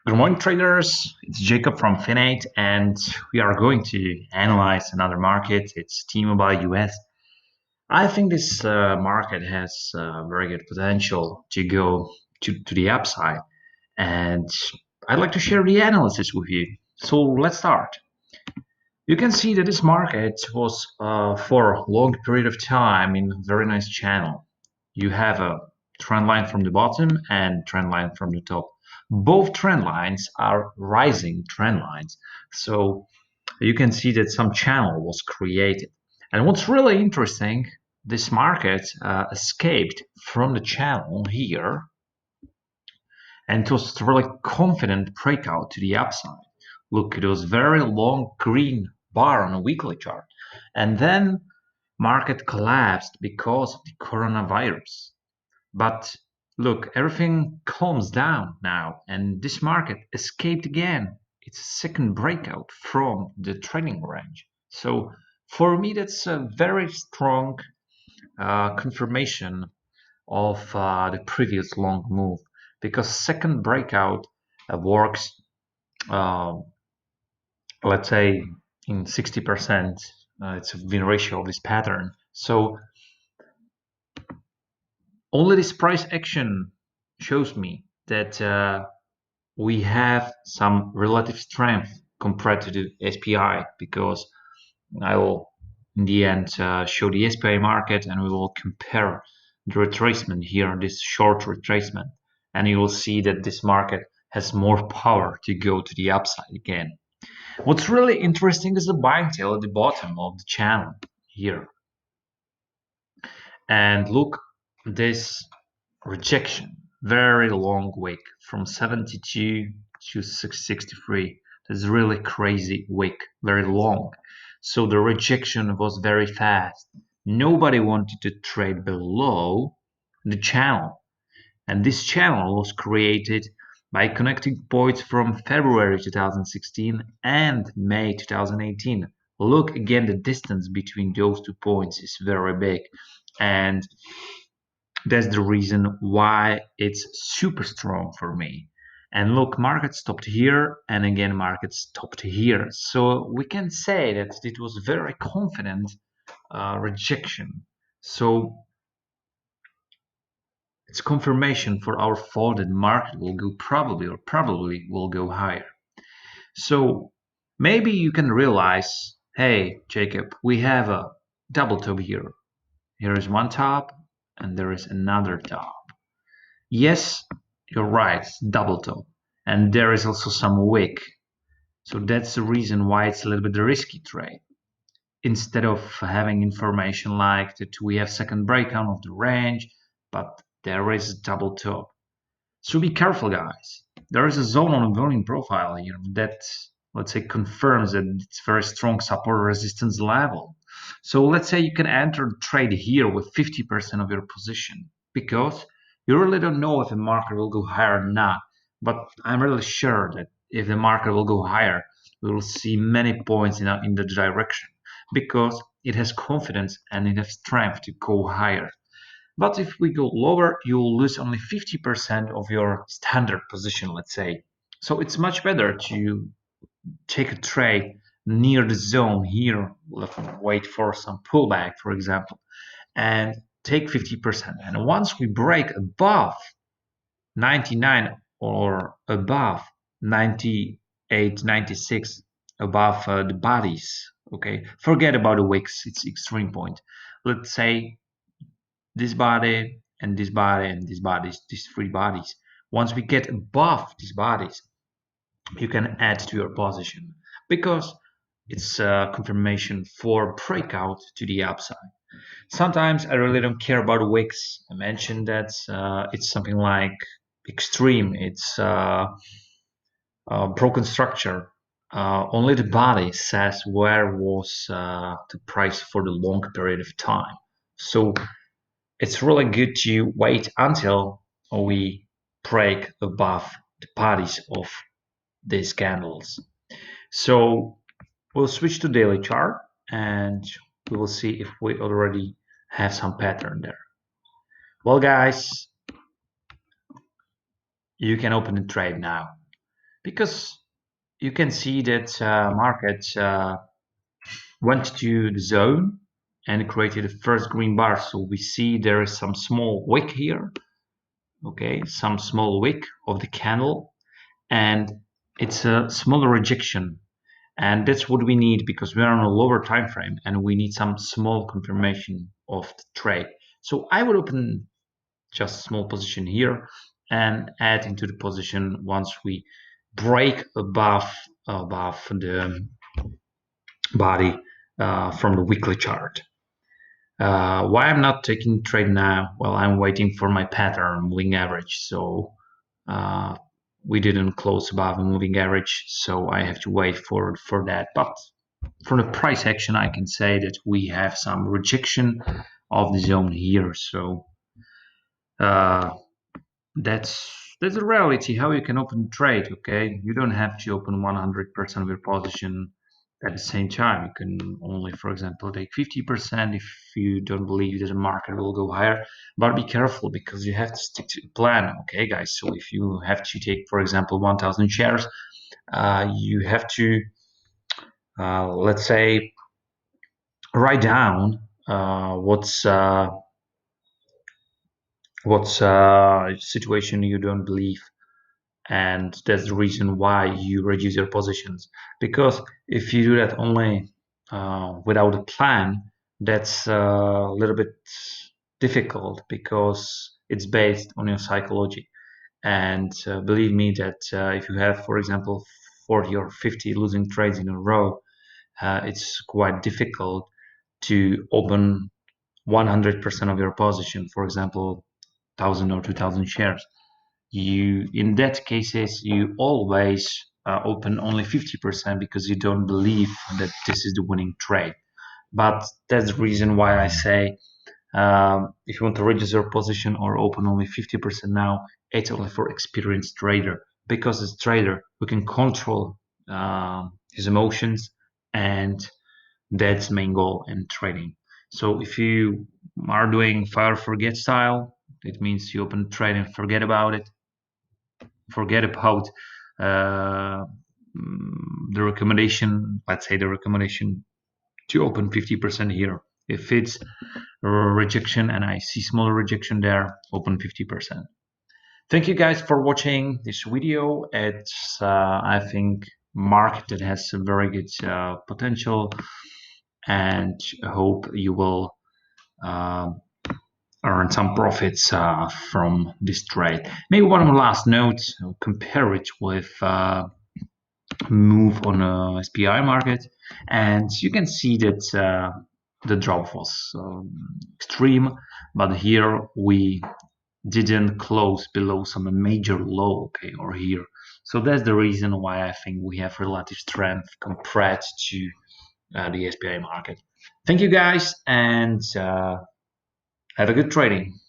Good morning, traders. It's Jacob from FINEIGHT, and we are going to analyze another market. It's T-Mobile US. I think this market has very good potential to go to the upside, and I'd like to share the analysis with you. So let's start. You can see that this market was for a long period of time in a very nice channel. You have a trend line from the bottom and trend line from the top. Both trend lines are rising trend lines. So you can see that some channel was created. And what's really interesting, this market escaped from the channel here, and it was really confident breakout to the upside. Look, it was very long green bar on a weekly chart. And then market collapsed because of the coronavirus. But look, everything calms down now, and this market escaped again. It's a second breakout from the trading range. So for me, that's a very strong confirmation of the previous long move, because second breakout works, uh, let's say, in 60%. It's a win ratio of this pattern. So only this price action shows me that we have some relative strength compared to the SPI, because I will in the end show the SPI market, and we will compare the retracement here, this short retracement, and you will see that this market has more power to go to the upside again. What's really interesting is the buying tail at the bottom of the channel here. And look, this rejection, very long wick from 72 to 663. That's really crazy wick, very long. So the rejection was very fast. Nobody wanted to trade below the channel. And this channel was created by connecting points from February 2016 and May 2018. Look again, the distance between those 2 points is very big. And that's the reason why it's super strong for me. And look, market stopped here, and again, market stopped here. So we can say that it was very confident rejection. So it's confirmation for our thought that market will go probably will go higher. So maybe you can realize, hey, Jacob, we have a double top here. Here is one top, and there is another top. Yes, you're right, double top. And there is also some wick. So that's the reason why it's a little bit a risky trade. Instead of having information like that we have second breakout of the range, but there is a double top. So be careful, guys. There is a zone on a volume profile here that, let's say, confirms that it's very strong support resistance level. So let's say you can enter the trade here with 50% of your position, because you really don't know if the market will go higher or not. But I'm really sure that if the market will go higher, we will see many points in the direction, because it has confidence and it has strength to go higher. But if we go lower, you will lose only 50% of your standard position, let's say. So it's much better to take a trade near the zone here, wait for some pullback, for example, and take 50%. And once we break above 99 or above 98, 96, above the bodies, okay, forget about the wicks, it's extreme point. Let's say this body and this body and this bodies, these three bodies. Once we get above these bodies, you can add to your position, because it's a confirmation for breakout to the upside. Sometimes I really don't care about wicks. I mentioned that it's something like extreme. It's broken structure. Only the body says where was the price for the long period of time. So it's really good to wait until we break above the bodies of these candles. So we'll switch to daily chart, and we will see if we already have some pattern there. Well, guys, you can open the trade now. because you can see that market went to the zone and created the first green bar. So we see there is some small wick here, okay, some small wick of the candle, and it's a smaller rejection. And that's what we need because we are on a lower time frame and we need some small confirmation of the trade. So I would open just a small position here and add into the position once we break above the body from the weekly chart. Why I'm not taking trade now? Well, I'm waiting for my pattern moving average. So we didn't close above the moving average, so I have to wait for that. But for the price action, I can say that we have some rejection of the zone here. So that's the reality how you can open trade. Okay, you don't have to open 100% of your position at the same time. You can only, for example, take 50% if you don't believe that the market will go higher. But be careful because you have to stick to the plan. Okay, guys. So if you have to take, for example, 1,000 shares, you have to let's say write down what's situation you don't believe, and that's the reason why you reduce your positions. Because if you do that only without a plan, that's a little bit difficult because it's based on your psychology. And believe me that if you have, for example, 40 or 50 losing trades in a row, it's quite difficult to open 100% of your position, for example, 1,000 or 2,000 shares. You, in that cases, you always open only 50% because you don't believe that this is the winning trade. But that's the reason why I say if you want to reduce your position or open only 50% now, it's only for experienced trader, because as a trader we can control his emotions, and that's the main goal in trading. So if you are doing fire forget style, it means you open trade and forget about it. Forget about uh, the recommendation. Let's say the recommendation to open 50% here. If it's rejection and I see smaller rejection there, open 50%. Thank you guys for watching this video. It's I think market that has a very good potential, and I hope you will uh, earn some profits from this trade. Maybe one more last note, compare it with move on a SPI market, and you can see that the drop was extreme, but here we didn't close below some major low, okay, or here. So that's the reason why I think we have relative strength compared to the SPI market. Thank you guys, and have a good trading.